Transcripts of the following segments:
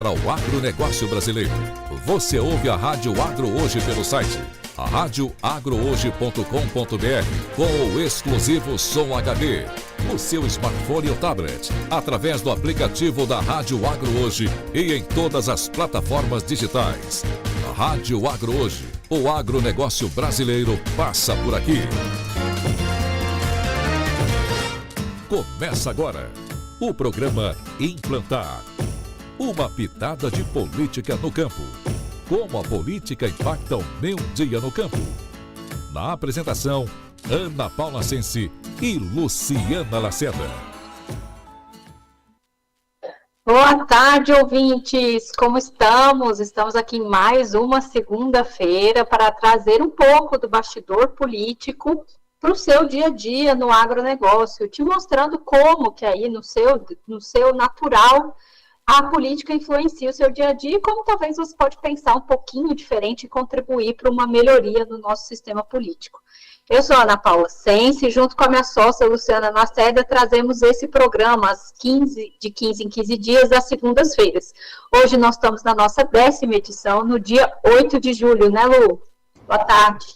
Para o agronegócio brasileiro. Você ouve a Rádio Agro Hoje pelo site radioagrohoje.com.br com o exclusivo Som HD, no seu smartphone ou tablet, através do aplicativo da Rádio Agro Hoje e em todas as plataformas digitais. Rádio Agro Hoje, o agronegócio brasileiro passa por aqui. Começa agora o programa Implantar. Uma pitada de política no campo. Como a política impacta o meu dia no campo. Na apresentação, Ana Paula Sensi e Luciana Lacerda. Boa tarde, ouvintes! Como estamos? Estamos aqui em mais uma segunda-feira para trazer um pouco do bastidor político para o seu dia a dia no agronegócio, te mostrando como que aí no seu natural a política influencia o seu dia a dia e como talvez você pode pensar um pouquinho diferente e contribuir para uma melhoria no nosso sistema político. Eu sou a Ana Paula Sensi e junto com a minha sócia Luciana Lacerda trazemos esse programa de 15 em 15 dias, às segundas-feiras. Hoje nós estamos na nossa 10ª edição, no dia 8 de julho, né, Lu? Boa tarde.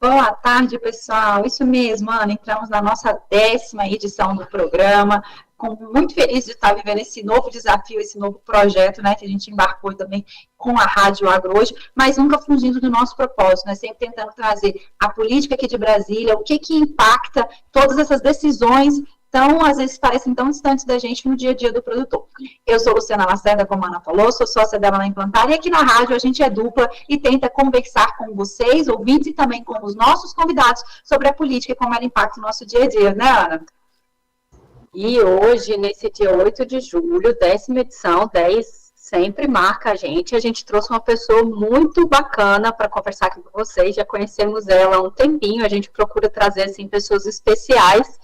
Boa tarde, pessoal. Isso mesmo, Ana. Entramos na nossa 10ª edição do programa. Muito feliz de estar vivendo esse novo desafio, esse novo projeto, né, que a gente embarcou também com a Rádio Agro Hoje, mas nunca fugindo do nosso propósito, né, sempre tentando trazer a política aqui de Brasília, o que impacta todas essas decisões tão, às vezes, parecem tão distantes da gente no dia a dia do produtor. Eu sou Luciana Lacerda, como a Ana falou, sou sócia dela na Implantar, e aqui na rádio a gente é dupla e tenta conversar com vocês, ouvintes, e também com os nossos convidados sobre a política e como ela impacta o nosso dia a dia, né, Ana? E hoje, nesse dia 8 de julho, 10ª edição, 10 sempre marca a gente trouxe uma pessoa muito bacana para conversar aqui com vocês, já conhecemos ela há um tempinho, a gente procura trazer, assim, pessoas especiais,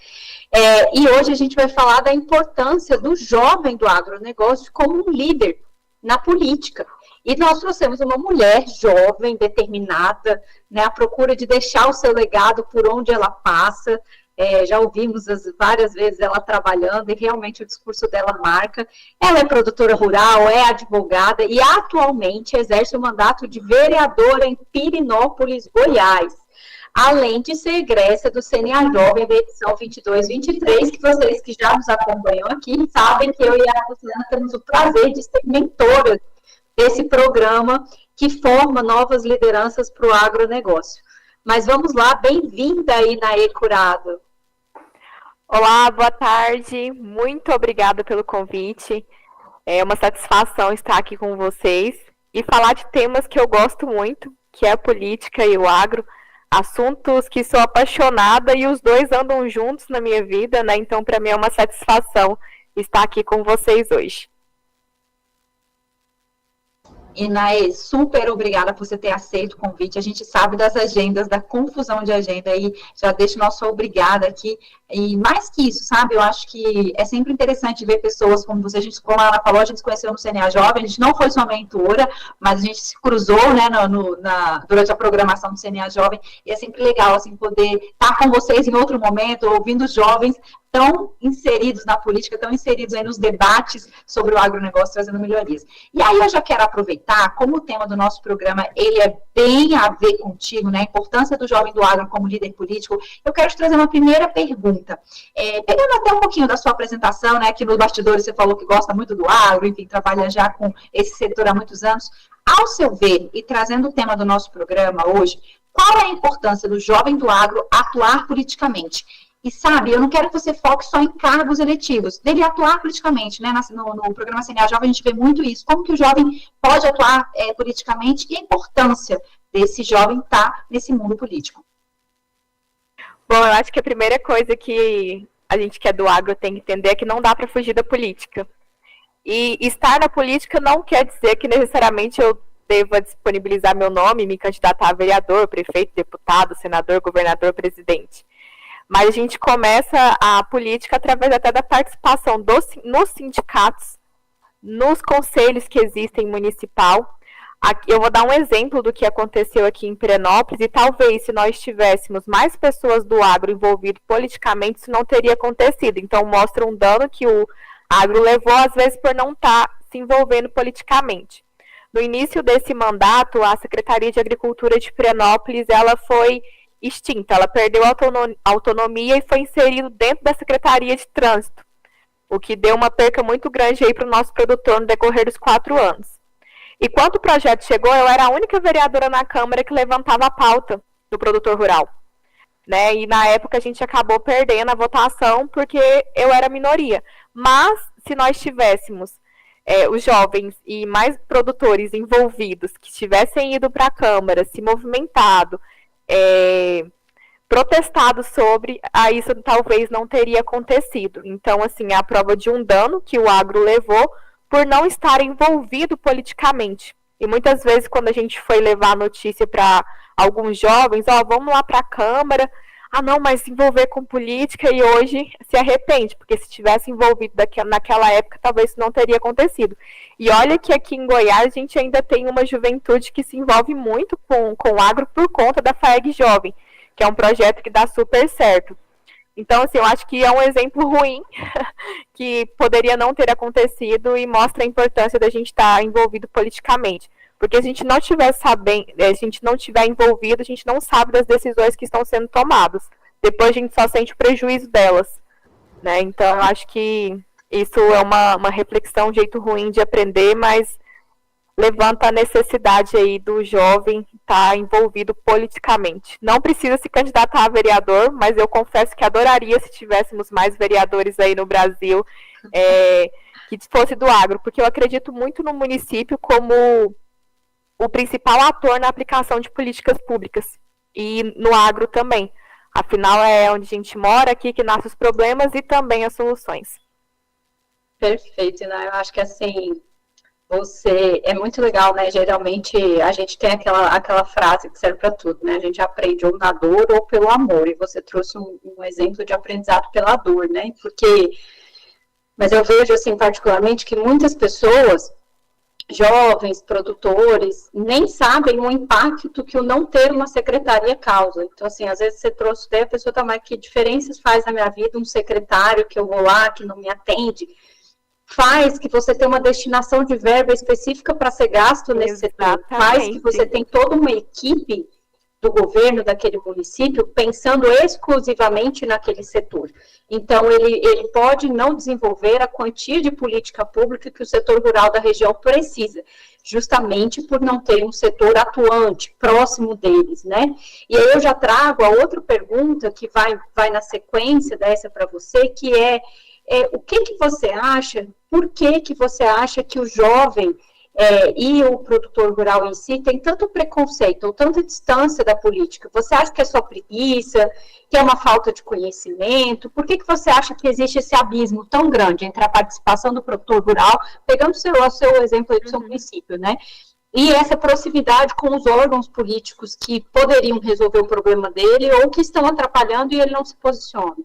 e hoje a gente vai falar da importância do jovem do agronegócio como um líder na política. E nós trouxemos uma mulher jovem, determinada, né, à procura de deixar o seu legado por onde ela passa. Já ouvimos várias vezes ela trabalhando e realmente o discurso dela marca. Ela é produtora rural, é advogada e atualmente exerce o mandato de vereadora em Pirenópolis, Goiás, além de ser egressa do CNA Jovem da edição 22-23, que vocês que já nos acompanham aqui sabem que eu e a Luciana temos o prazer de ser mentoras desse programa que forma novas lideranças para o agronegócio. Mas vamos lá, bem-vinda aí, Naê Curado. Olá, boa tarde, muito obrigada pelo convite, é uma satisfação estar aqui com vocês e falar de temas que eu gosto muito, que é a política e o agro, assuntos que sou apaixonada e os dois andam juntos na minha vida, né? Então para mim é uma satisfação estar aqui com vocês hoje. E, Naê, super obrigada por você ter aceito o convite. A gente sabe das agendas, da confusão de agenda, e já deixo nosso obrigada aqui. E mais que isso, sabe, eu acho que é sempre interessante ver pessoas como você. Como ela falou, a gente se conheceu no CNA Jovem, a gente não foi sua mentora, mas a gente se cruzou, né, durante a programação do CNA Jovem, e é sempre legal, assim, poder estar com vocês em outro momento, ouvindo os jovens tão inseridos na política, tão inseridos aí nos debates sobre o agronegócio, trazendo melhorias. E aí eu já quero aproveitar, como o tema do nosso programa, ele é bem a ver contigo, né, a importância do jovem do agro como líder político, eu quero te trazer uma primeira pergunta. Pegando até um pouquinho da sua apresentação, né, que nos bastidores você falou que gosta muito do agro, enfim, trabalha já com esse setor há muitos anos. Ao seu ver, e trazendo o tema do nosso programa hoje, qual é a importância do jovem do agro atuar politicamente? E sabe, eu não quero que você foque só em cargos eletivos, dele atuar politicamente, né? No programa CNA Jovem a gente vê muito isso, como que o jovem pode atuar politicamente e a importância desse jovem estar nesse mundo político. Bom, eu acho que a primeira coisa que a gente que é do agro tem que entender é que não dá para fugir da política. E estar na política não quer dizer que necessariamente eu deva disponibilizar meu nome, me candidatar a vereador, prefeito, deputado, senador, governador, presidente. Mas a gente começa a política através até da participação nos sindicatos, nos conselhos que existem municipal. Aqui, eu vou dar um exemplo do que aconteceu aqui em Pirenópolis, e talvez se nós tivéssemos mais pessoas do agro envolvidas politicamente, isso não teria acontecido. Então mostra um dano que o agro levou, às vezes, por não estar se envolvendo politicamente. No início desse mandato, a Secretaria de Agricultura de Pirenópolis, ela foi extinta, ela perdeu a autonomia e foi inserido dentro da Secretaria de Trânsito, o que deu uma perca muito grande aí para o nosso produtor no decorrer dos 4 anos. E quando o projeto chegou, eu era a única vereadora na Câmara que levantava a pauta do produtor rural, né? E na época a gente acabou perdendo a votação porque eu era minoria. Mas se nós tivéssemos os jovens e mais produtores envolvidos que tivessem ido para a Câmara, se movimentado, protestado sobre, isso talvez não teria acontecido. Então, assim, é a prova de um dano que o agro levou por não estar envolvido politicamente. E muitas vezes, quando a gente foi levar a notícia para alguns jovens, vamos lá para a Câmara, não, mas se envolver com política, e hoje se arrepende, porque se tivesse envolvido naquela época, talvez isso não teria acontecido. E olha que aqui em Goiás a gente ainda tem uma juventude que se envolve muito com o agro por conta da FAEG Jovem, que é um projeto que dá super certo. Então, assim, eu acho que é um exemplo ruim, que poderia não ter acontecido e mostra a importância da gente estar envolvido politicamente. Porque se a gente não estiver sabendo, a gente não estiver envolvido, a gente não sabe das decisões que estão sendo tomadas. Depois a gente só sente o prejuízo delas, né? Então, eu acho que isso é uma reflexão, um jeito ruim de aprender, mas levanta a necessidade aí do jovem estar envolvido politicamente. Não precisa se candidatar a vereador, mas eu confesso que adoraria se tivéssemos mais vereadores aí no Brasil que fosse do agro, porque eu acredito muito no município como o principal ator na aplicação de políticas públicas e no agro também. Afinal, é onde a gente mora, aqui que nascem os problemas e também as soluções. Perfeito, né? Eu acho que assim, é muito legal, né? Geralmente a gente tem aquela frase que serve para tudo, né? A gente aprende ou na dor ou pelo amor, e você trouxe um exemplo de aprendizado pela dor, né? Mas eu vejo, assim, particularmente, que muitas pessoas, jovens, produtores, nem sabem o impacto que o não ter uma secretaria causa. Então, assim, às vezes você trouxe ideia, a pessoa tá, mas que diferenças faz na minha vida um secretário que eu vou lá, que não me atende, faz que você tenha uma destinação de verba específica para ser gasto nesse setor, faz que você tenha toda uma equipe do governo daquele município pensando exclusivamente naquele setor. Então, ele pode não desenvolver a quantia de política pública que o setor rural da região precisa, justamente por não ter um setor atuante, próximo deles, né? E aí eu já trago a outra pergunta que vai na sequência dessa para você, que o que você acha, por que você acha que o jovem e o produtor rural em si tem tanto preconceito ou tanta distância da política? Você acha que é só preguiça, que é uma falta de conhecimento? Por que você acha que existe esse abismo tão grande entre a participação do produtor rural, pegando o seu exemplo aí do seu município, né? E essa proximidade com os órgãos políticos que poderiam resolver o problema dele ou que estão atrapalhando e ele não se posiciona?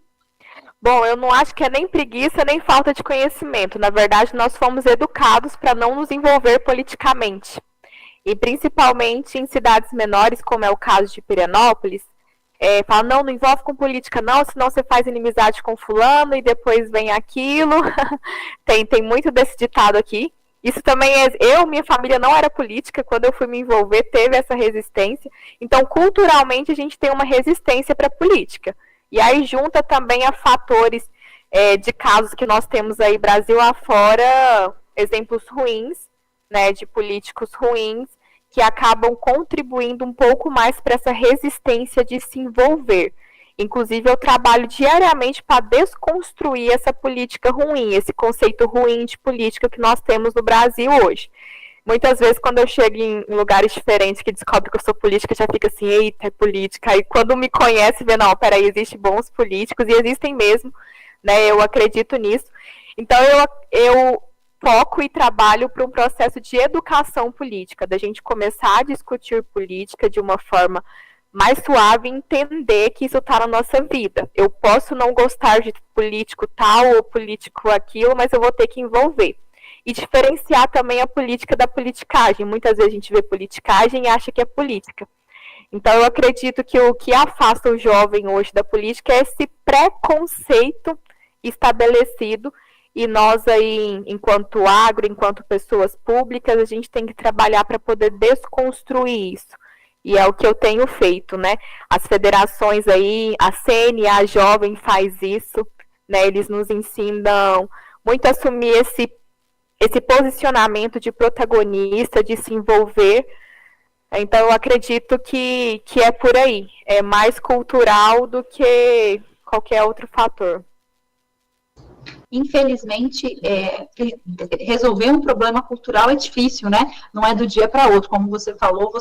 Bom, eu não acho que é nem preguiça, nem falta de conhecimento. Na verdade, nós fomos educados para não nos envolver politicamente. E principalmente em cidades menores, como é o caso de Pirenópolis, fala, não envolve com política não, senão você faz inimizade com fulano e depois vem aquilo. tem muito desse ditado aqui. Isso também minha família não era política, quando eu fui me envolver, teve essa resistência. Então, culturalmente, a gente tem uma resistência para a política. E aí junta também a fatores de casos que nós temos aí Brasil afora, exemplos ruins, né, de políticos ruins, que acabam contribuindo um pouco mais para essa resistência de se envolver. Inclusive, eu trabalho diariamente para desconstruir essa política ruim, esse conceito ruim de política que nós temos no Brasil hoje. Muitas vezes, quando eu chego em lugares diferentes que descobre que eu sou política, já fica assim, eita, é política. Aí, quando me conhece, vê, não, peraí, existem bons políticos, e existem mesmo, né, eu acredito nisso. Então, eu foco e trabalho para um processo de educação política, da gente começar a discutir política de uma forma mais suave e entender que isso está na nossa vida. Eu posso não gostar de político tal ou político aquilo, mas eu vou ter que envolver. E diferenciar também a política da politicagem. Muitas vezes a gente vê politicagem e acha que é política. Então, eu acredito que o que afasta o jovem hoje da política é esse preconceito estabelecido e nós aí, enquanto agro, enquanto pessoas públicas, a gente tem que trabalhar para poder desconstruir isso. E é o que eu tenho feito, né? As federações aí, a CNA Jovem faz isso, né? Eles nos ensinam muito a assumir esse posicionamento de protagonista, de se envolver. Então, eu acredito que é por aí. É mais cultural do que qualquer outro fator. Infelizmente, resolver um problema cultural é difícil, né? Não é do dia para outro. Como você falou,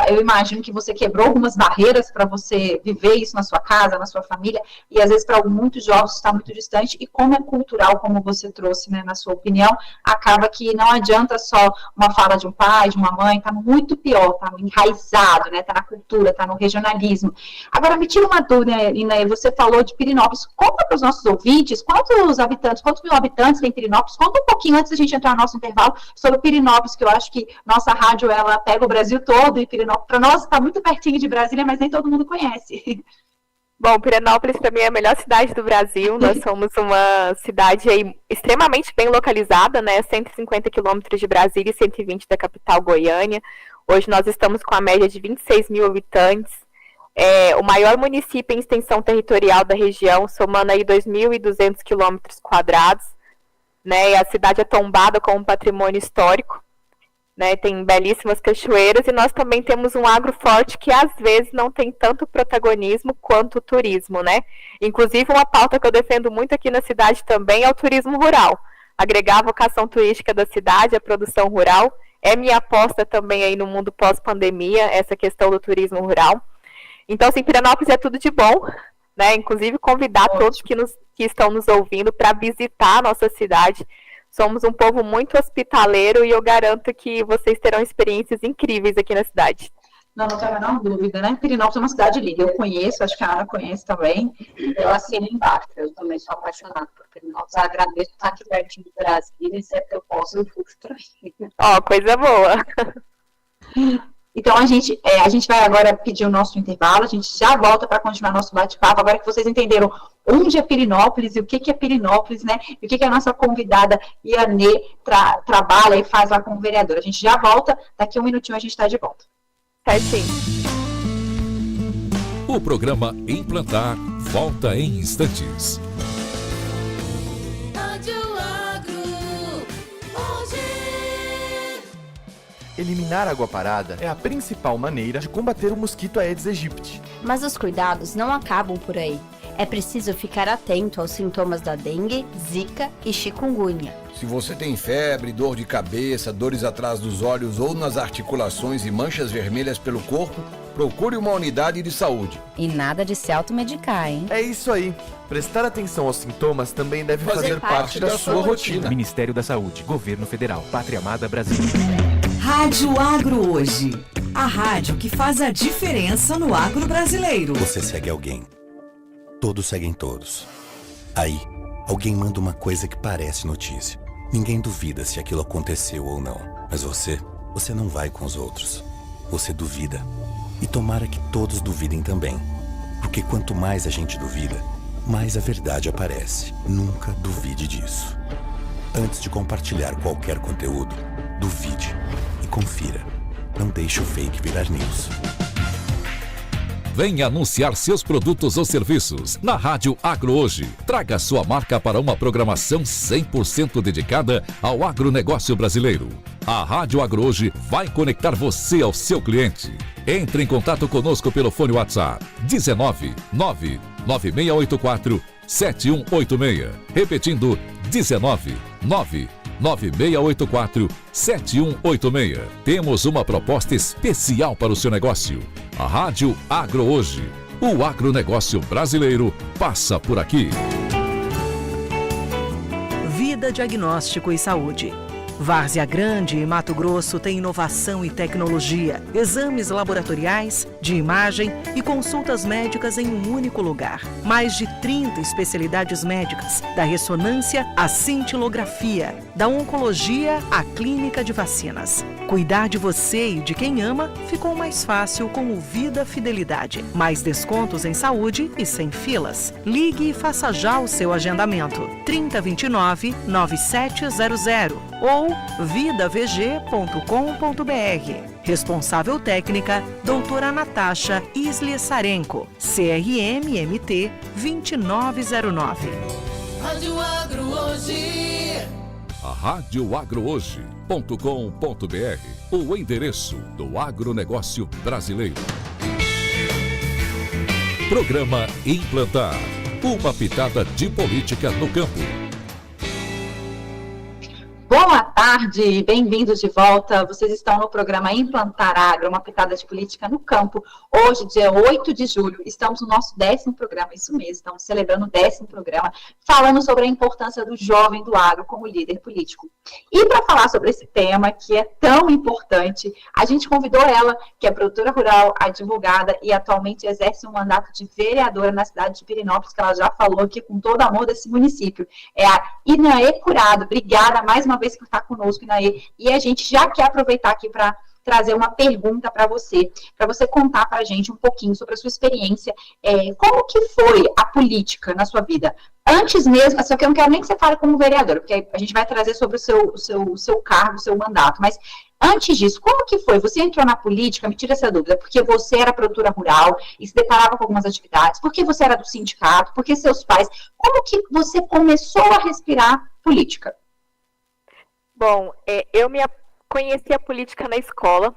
eu imagino que você quebrou algumas barreiras para você viver isso na sua casa, na sua família, e às vezes para muitos jovens está muito distante, e como é cultural, como você trouxe, né, na sua opinião, acaba que não adianta só uma fala de um pai, de uma mãe, está muito pior, está enraizado, né? Está na cultura, está no regionalismo. Agora, me tira uma dúvida, Inaê, você falou de Pirenópolis. Conta para os nossos ouvintes quantos mil habitantes tem Pirenópolis. Conta um pouquinho antes da gente entrar no nosso intervalo sobre Pirenópolis, que eu acho que nossa rádio, ela pega o Brasil todo, e Pirenópolis, para nós, está muito pertinho de Brasília, mas nem todo mundo conhece. Bom, Pirenópolis, para mim, é a melhor cidade do Brasil. Nós somos uma cidade aí extremamente bem localizada, né? 150 quilômetros de Brasília e 120 da capital Goiânia. Hoje nós estamos com a média de 26 mil habitantes. O maior município em extensão territorial da região, somando aí 2.200 quilômetros quadrados, né? E a cidade é tombada como patrimônio histórico, né? Tem belíssimas cachoeiras, e nós também temos um agro forte que às vezes não tem tanto protagonismo quanto o turismo, né? Inclusive, uma pauta que eu defendo muito aqui na cidade também é o turismo rural. Agregar a vocação turística da cidade, a produção rural, é minha aposta também aí no mundo pós-pandemia, essa questão do turismo rural. Então, assim, Pirenópolis é tudo de bom, né? Inclusive, convidar todos que estão nos ouvindo para visitar a nossa cidade. Somos um povo muito hospitaleiro, e eu garanto que vocês terão experiências incríveis aqui na cidade. Não tenho a menor dúvida, né? Pirenópolis é uma cidade linda. Eu conheço, acho que a Ana conhece também. Eu assino embaixo, eu também sou apaixonada por Pirenópolis. Eu agradeço estar aqui pertinho do Brasil, e sempre que eu posso, eu fui também. Ó, coisa boa. Então, a gente vai agora pedir o nosso intervalo, a gente já volta para continuar nosso bate-papo, agora que vocês entenderam onde é Pirenópolis e o que é Pirenópolis, né? E o que a nossa convidada Ianê trabalha e faz lá como vereadora. A gente já volta, daqui a um minutinho a gente está de volta. Certinho. O programa Implantar volta em instantes. Eliminar água parada é a principal maneira de combater o mosquito Aedes aegypti. Mas os cuidados não acabam por aí. É preciso ficar atento aos sintomas da dengue, zika e chikungunya. Se você tem febre, dor de cabeça, dores atrás dos olhos ou nas articulações e manchas vermelhas pelo corpo, procure uma unidade de saúde. E nada de se automedicar, hein? É isso aí. Prestar atenção aos sintomas também deve fazer parte da sua rotina. Ministério da Saúde, Governo Federal, Pátria Amada Brasil. Rádio Agro Hoje. A rádio que faz a diferença no agro brasileiro. Você segue alguém. Todos seguem todos. Aí, alguém manda uma coisa que parece notícia. Ninguém duvida se aquilo aconteceu ou não. Mas você não vai com os outros. Você duvida. E tomara que todos duvidem também. Porque quanto mais a gente duvida, mais a verdade aparece. Nunca duvide disso. Antes de compartilhar qualquer conteúdo, duvide e confira. Não deixe o fake virar news. Venha anunciar seus produtos ou serviços na Rádio Agro Hoje. Traga sua marca para uma programação 100% dedicada ao agronegócio brasileiro. A Rádio Agro Hoje vai conectar você ao seu cliente. Entre em contato conosco pelo fone WhatsApp 19 99684 7186. Repetindo, 19 99684 7186. Temos uma proposta especial para o seu negócio. A Rádio Agro Hoje. O agronegócio brasileiro passa por aqui. Vida, Diagnóstico e Saúde. Várzea Grande e Mato Grosso tem inovação e tecnologia, exames laboratoriais, de imagem e consultas médicas em um único lugar. Mais de 30 especialidades médicas, da ressonância à cintilografia, da oncologia à clínica de vacinas. Cuidar de você e de quem ama ficou mais fácil com o Vida Fidelidade. Mais descontos em saúde e sem filas. Ligue e faça já o seu agendamento. 3029-9700 ou vidavg.com.br. Responsável técnica, doutora Natasha Isli-Sarenko, CRM-MT 2909. Rádio Agro Hoje. A radioagrohoje.com.br, o endereço do agronegócio brasileiro. Programa Implantar, uma pitada de política no campo. Boa tarde, bem-vindos de volta. Vocês estão no programa Implantar Agro, uma pitada de política no campo. Hoje, dia 8 de julho, estamos no nosso 10º programa, isso mesmo, estamos celebrando o 10º programa, falando sobre a importância do jovem do agro como líder político. E para falar sobre esse tema, que é tão importante, a gente convidou ela, que é produtora rural, advogada e atualmente exerce um mandato de vereadora na cidade de Pirenópolis, que ela já falou aqui com todo amor desse município. É a Inaê Curado. Obrigada mais uma vez por estar conosco, Inaê. E a gente já quer aproveitar aqui para trazer uma pergunta para você contar para a gente um pouquinho sobre a sua experiência, como que foi a política na sua vida? Antes mesmo, só que eu não quero nem que você fale como vereadora, porque a gente vai trazer sobre o seu cargo, o seu mandato, mas antes disso, como que foi? Você entrou na política, me tira essa dúvida, porque você era produtora rural e se deparava com algumas atividades, porque você era do sindicato, porque seus pais, como que você começou a respirar política? Bom, eu conheci a política na escola.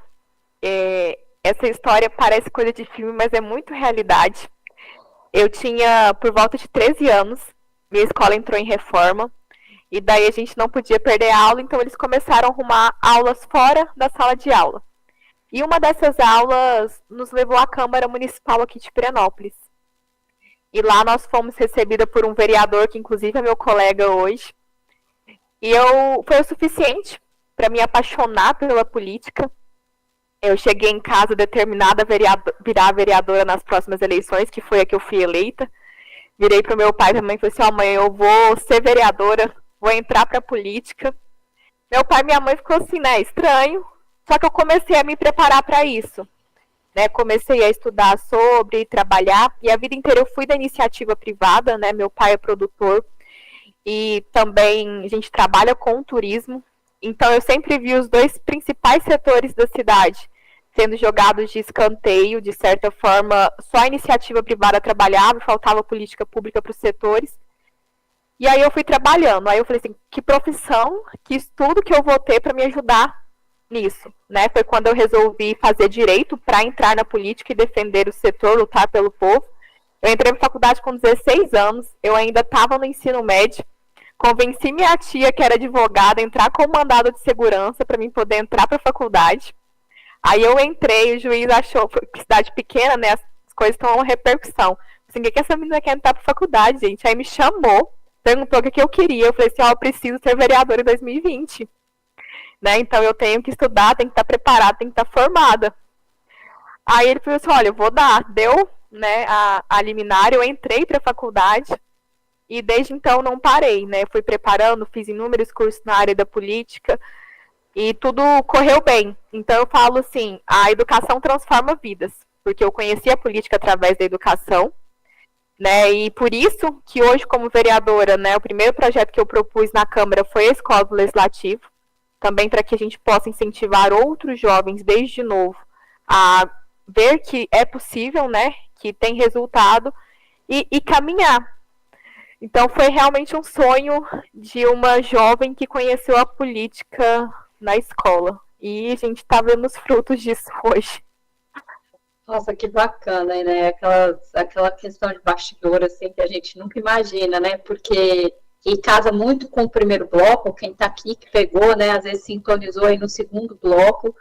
Essa história parece coisa de filme, mas é muito realidade. Eu tinha por volta de 13 anos, minha escola entrou em reforma, e daí a gente não podia perder a aula, então eles começaram a arrumar aulas fora da sala de aula. E uma dessas aulas nos levou à Câmara Municipal aqui de Pirenópolis. E lá nós fomos recebidos por um vereador, que inclusive é meu colega hoje, e foi o suficiente para me apaixonar pela política. Eu cheguei em casa determinada a virar vereadora nas próximas eleições, que foi a que eu fui eleita. Virei para o meu pai e minha mãe e falei assim, mãe, eu vou ser vereadora, vou entrar para a política. Meu pai e minha mãe ficou assim, estranho. Só que eu comecei a me preparar para isso. Comecei a estudar sobre, trabalhar, e a vida inteira eu fui da iniciativa privada, meu pai é produtor, e também a gente trabalha com turismo. Então, eu sempre vi os dois principais setores da cidade sendo jogados de escanteio. De certa forma, só a iniciativa privada trabalhava e faltava política pública para os setores. E aí eu fui trabalhando. Aí eu falei assim, que profissão, que estudo que eu vou ter para me ajudar nisso. Foi quando eu resolvi fazer direito para entrar na política e defender o setor, lutar pelo povo. Eu entrei na faculdade com 16 anos, eu ainda estava no ensino médio. Convenci minha tia, que era advogada, a entrar com mandado de segurança para mim poder entrar para a faculdade. Aí eu entrei, o juiz achou que cidade pequena, as coisas estão uma repercussão. Assim, o que essa menina quer entrar para a faculdade, gente? Aí me chamou, perguntou o que eu queria. Eu falei assim, eu preciso ser vereadora em 2020. Então eu tenho que estudar, tenho que estar preparada, tenho que estar formada. Aí ele falou assim, olha, eu vou dar. Deu a liminar, eu entrei para a faculdade. E desde então não parei, Fui preparando, fiz inúmeros cursos na área da política e tudo correu bem. Então eu falo assim, a educação transforma vidas, porque eu conheci a política através da educação, e por isso que hoje como vereadora, o primeiro projeto que eu propus na Câmara foi a Escola do Legislativo, também para que a gente possa incentivar outros jovens desde novo a ver que é possível, que tem resultado e caminhar. Então, foi realmente um sonho de uma jovem que conheceu a política na escola. E a gente está vendo os frutos disso hoje. Nossa, que bacana, aquela questão de bastidor, assim, que a gente nunca imagina, Porque e casa muito com o primeiro bloco, quem está aqui que pegou, às vezes sintonizou aí no segundo bloco.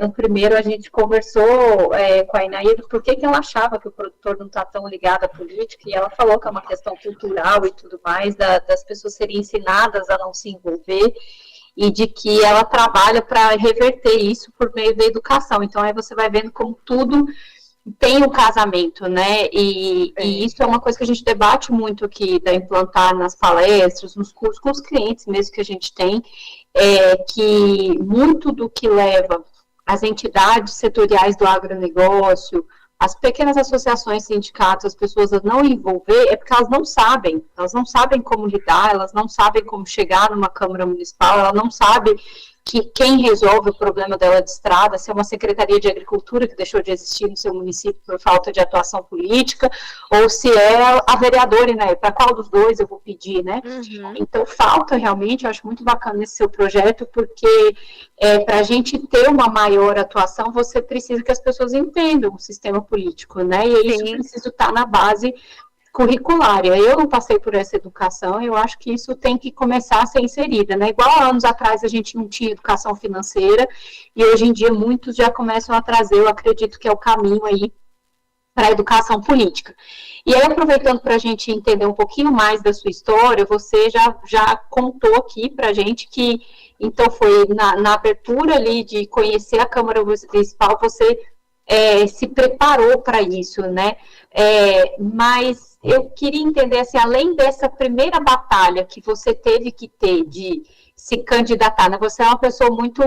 No primeiro a gente conversou com a Inaê do porquê que ela achava que o produtor não está tão ligado à política, e ela falou que é uma questão cultural e tudo mais, das pessoas serem ensinadas a não se envolver, e de que ela trabalha para reverter isso por meio da educação. Então aí você vai vendo como tudo tem o casamento, e isso é uma coisa que a gente debate muito aqui, da Implantar nas palestras, nos cursos, com os clientes mesmo que a gente tem, que muito do que leva as entidades setoriais do agronegócio, as pequenas associações, sindicatos, as pessoas a não envolver, é porque elas não sabem como lidar, elas não sabem como chegar numa Câmara Municipal, ela não sabe que quem resolve o problema dela de estrada, se é uma Secretaria de Agricultura que deixou de existir no seu município por falta de atuação política, ou se é a vereadora, né, para qual dos dois eu vou pedir, né? Então, falta realmente, eu acho muito bacana esse seu projeto, porque para a gente ter uma maior atuação, você precisa que as pessoas entendam o sistema político, né? E isso precisa estar na base curricular. Eu não passei por essa educação, eu acho que isso tem que começar a ser inserida, né? Igual anos atrás a gente não tinha educação financeira, e hoje em dia muitos já começam a trazer, eu acredito que é o caminho aí para a educação política. E aí, aproveitando para a gente entender um pouquinho mais da sua história, você já contou aqui para a gente que, então, foi na abertura ali de conhecer a Câmara Municipal, você se preparou para isso, né? Mas eu queria entender, assim, além dessa primeira batalha que você teve que ter de se candidatar, né? Você é uma pessoa muito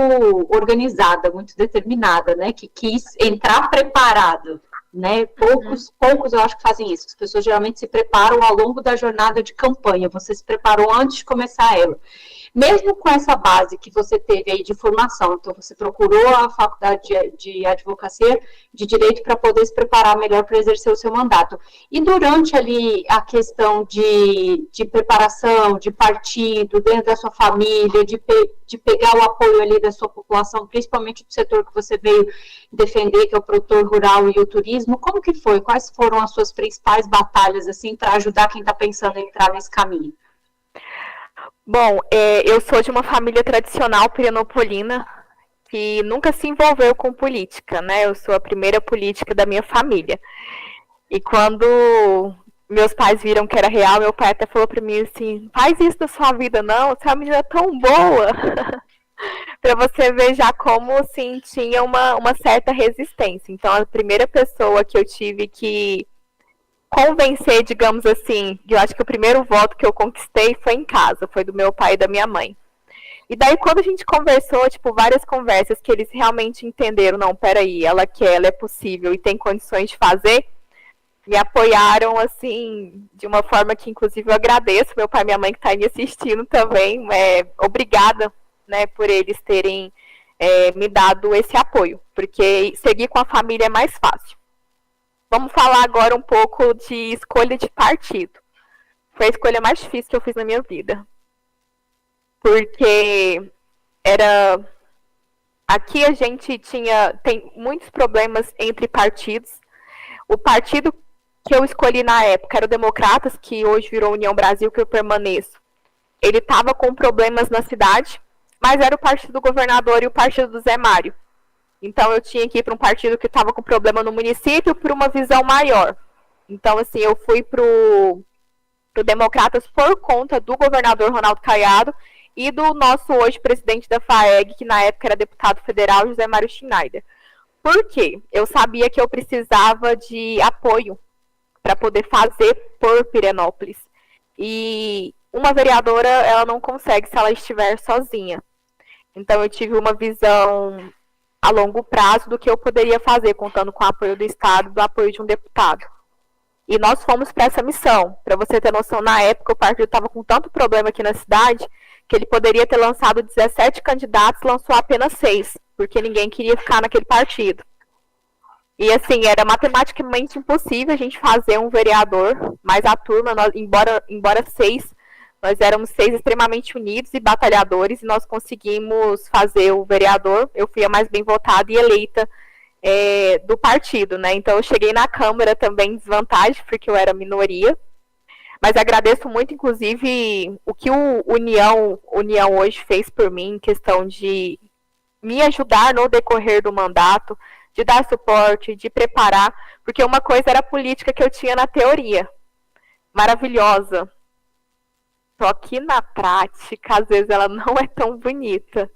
organizada, muito determinada, né? Que quis entrar preparado, né? Poucos eu acho que fazem isso. As pessoas geralmente se preparam ao longo da jornada de campanha. Você se preparou antes de começar ela. Mesmo com essa base que você teve aí de formação, então você procurou a faculdade de advocacia, de direito, para poder se preparar melhor para exercer o seu mandato. E durante ali a questão de preparação, de partido, dentro da sua família, de pegar o apoio ali da sua população, principalmente do setor que você veio defender, que é o produtor rural e o turismo, como que foi? Quais foram as suas principais batalhas, assim, para ajudar quem está pensando em entrar nesse caminho? Bom, eu sou de uma família tradicional pireноpolina que nunca se envolveu com política, né? Eu sou a primeira política da minha família. E quando meus pais viram que era real, meu pai até falou para mim assim, faz isso na sua vida não, você é uma menina tão boa. Para você ver já como, assim, tinha uma certa resistência. Então, a primeira pessoa que eu tive que convencer, digamos assim, eu acho que o primeiro voto que eu conquistei foi em casa, foi do meu pai e da minha mãe. E daí, quando a gente conversou, tipo, várias conversas que eles realmente entenderam, não, peraí, ela quer, ela é possível e tem condições de fazer, me apoiaram, assim, de uma forma que, inclusive, eu agradeço meu pai e minha mãe que estão me assistindo também, obrigada, né, por eles terem me dado esse apoio, porque seguir com a família é mais fácil. Vamos falar agora um pouco de escolha de partido. Foi a escolha mais difícil que eu fiz na minha vida. Porque aqui a gente tem muitos problemas entre partidos. O partido que eu escolhi na época era o Democratas, que hoje virou União Brasil, que eu permaneço. Ele estava com problemas na cidade, mas era o partido do governador e o partido do Zé Mário. Então, eu tinha que ir para um partido que estava com problema no município por uma visão maior. Então, assim, eu fui para o Democratas por conta do governador Ronaldo Caiado e do nosso hoje presidente da FAEG, que na época era deputado federal, José Mário Schneider. Por quê? Eu sabia que eu precisava de apoio para poder fazer por Pirenópolis. E uma vereadora, ela não consegue se ela estiver sozinha. Então, eu tive uma visão a longo prazo do que eu poderia fazer, contando com o apoio do Estado, do apoio de um deputado. E nós fomos para essa missão. Para você ter noção, na época o partido estava com tanto problema aqui na cidade, que ele poderia ter lançado 17 candidatos, lançou apenas 6, porque ninguém queria ficar naquele partido. E assim, era matematicamente impossível a gente fazer um vereador, mas a turma, embora 6, nós éramos 6 extremamente unidos e batalhadores, e nós conseguimos fazer o vereador. Eu fui a mais bem votada e eleita do partido, né? Então, eu cheguei na Câmara também em desvantagem, porque eu era minoria. Mas agradeço muito, inclusive, o que o União hoje fez por mim, em questão de me ajudar no decorrer do mandato, de dar suporte, de preparar, porque uma coisa era a política que eu tinha na teoria, maravilhosa. Só que na prática, às vezes, ela não é tão bonita,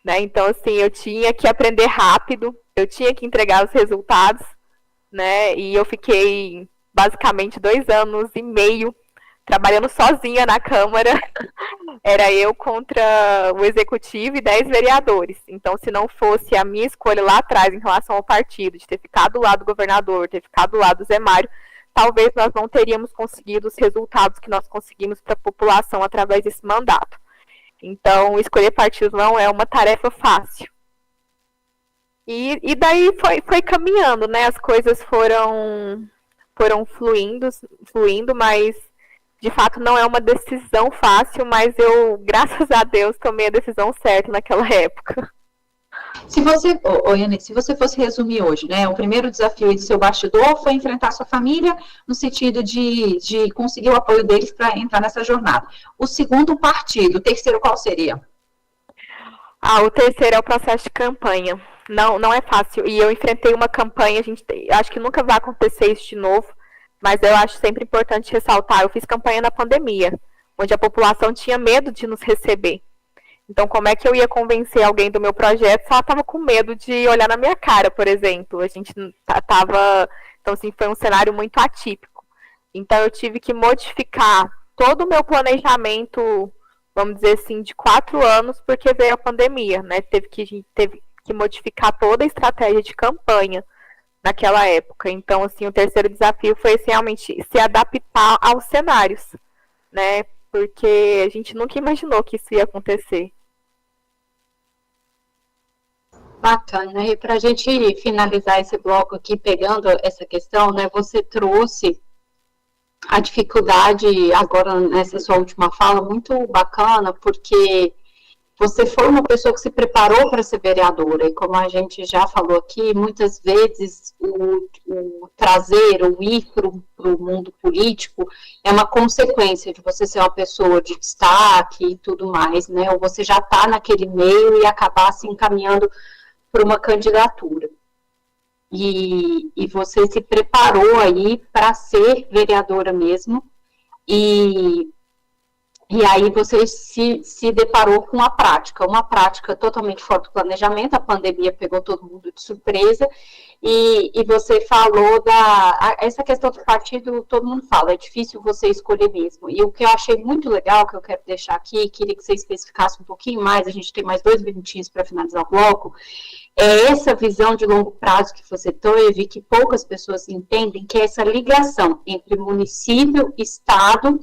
né? Então, assim, eu tinha que aprender rápido, eu tinha que entregar os resultados, né? E eu fiquei, basicamente, 2 anos e meio trabalhando sozinha na Câmara, era eu contra o Executivo e 10 vereadores. Então, se não fosse a minha escolha lá atrás em relação ao partido, de ter ficado do lado do governador, ter ficado do lado do Zé Mário, talvez nós não teríamos conseguido os resultados que nós conseguimos para a população através desse mandato. Então, escolher partido não é uma tarefa fácil. E daí foi caminhando, né? As coisas foram fluindo, mas de fato não é uma decisão fácil, mas eu, graças a Deus, tomei a decisão certa naquela época. Se você, Yane, se você fosse resumir hoje, né, o primeiro desafio do seu bastidor foi enfrentar sua família no sentido de conseguir o apoio deles para entrar nessa jornada. O segundo partido, o terceiro qual seria? O terceiro é o processo de campanha. Não é fácil. E eu enfrentei uma campanha, acho que nunca vai acontecer isso de novo, mas eu acho sempre importante ressaltar, eu fiz campanha na pandemia, onde a população tinha medo de nos receber. Então, como é que eu ia convencer alguém do meu projeto se ela estava com medo de olhar na minha cara, por exemplo? A gente estava... Então, assim, foi um cenário muito atípico. Então, eu tive que modificar todo o meu planejamento, vamos dizer assim, de 4 anos, porque veio a pandemia, né? Teve que modificar toda a estratégia de campanha naquela época. Então, assim, o terceiro desafio foi realmente se adaptar aos cenários, né? Porque a gente nunca imaginou que isso ia acontecer. Bacana. E para a gente finalizar esse bloco aqui, pegando essa questão, né, você trouxe a dificuldade agora nessa sua última fala, muito bacana, porque você foi uma pessoa que se preparou para ser vereadora, e como a gente já falou aqui, muitas vezes o trazer, o ir para o mundo político é uma consequência de você ser uma pessoa de destaque e tudo mais, né? Ou você já está naquele meio e acabar se encaminhando para uma candidatura. E você se preparou aí para ser vereadora mesmo, e aí você se deparou com uma prática totalmente fora do planejamento, a pandemia pegou todo mundo de surpresa, e você falou essa questão do partido, todo mundo fala, é difícil você escolher mesmo, e o que eu achei muito legal, que eu quero deixar aqui, queria que você especificasse um pouquinho mais, a gente tem mais 2 minutinhos para finalizar o bloco, é essa visão de longo prazo que você teve, que poucas pessoas entendem, que é essa ligação entre município, estado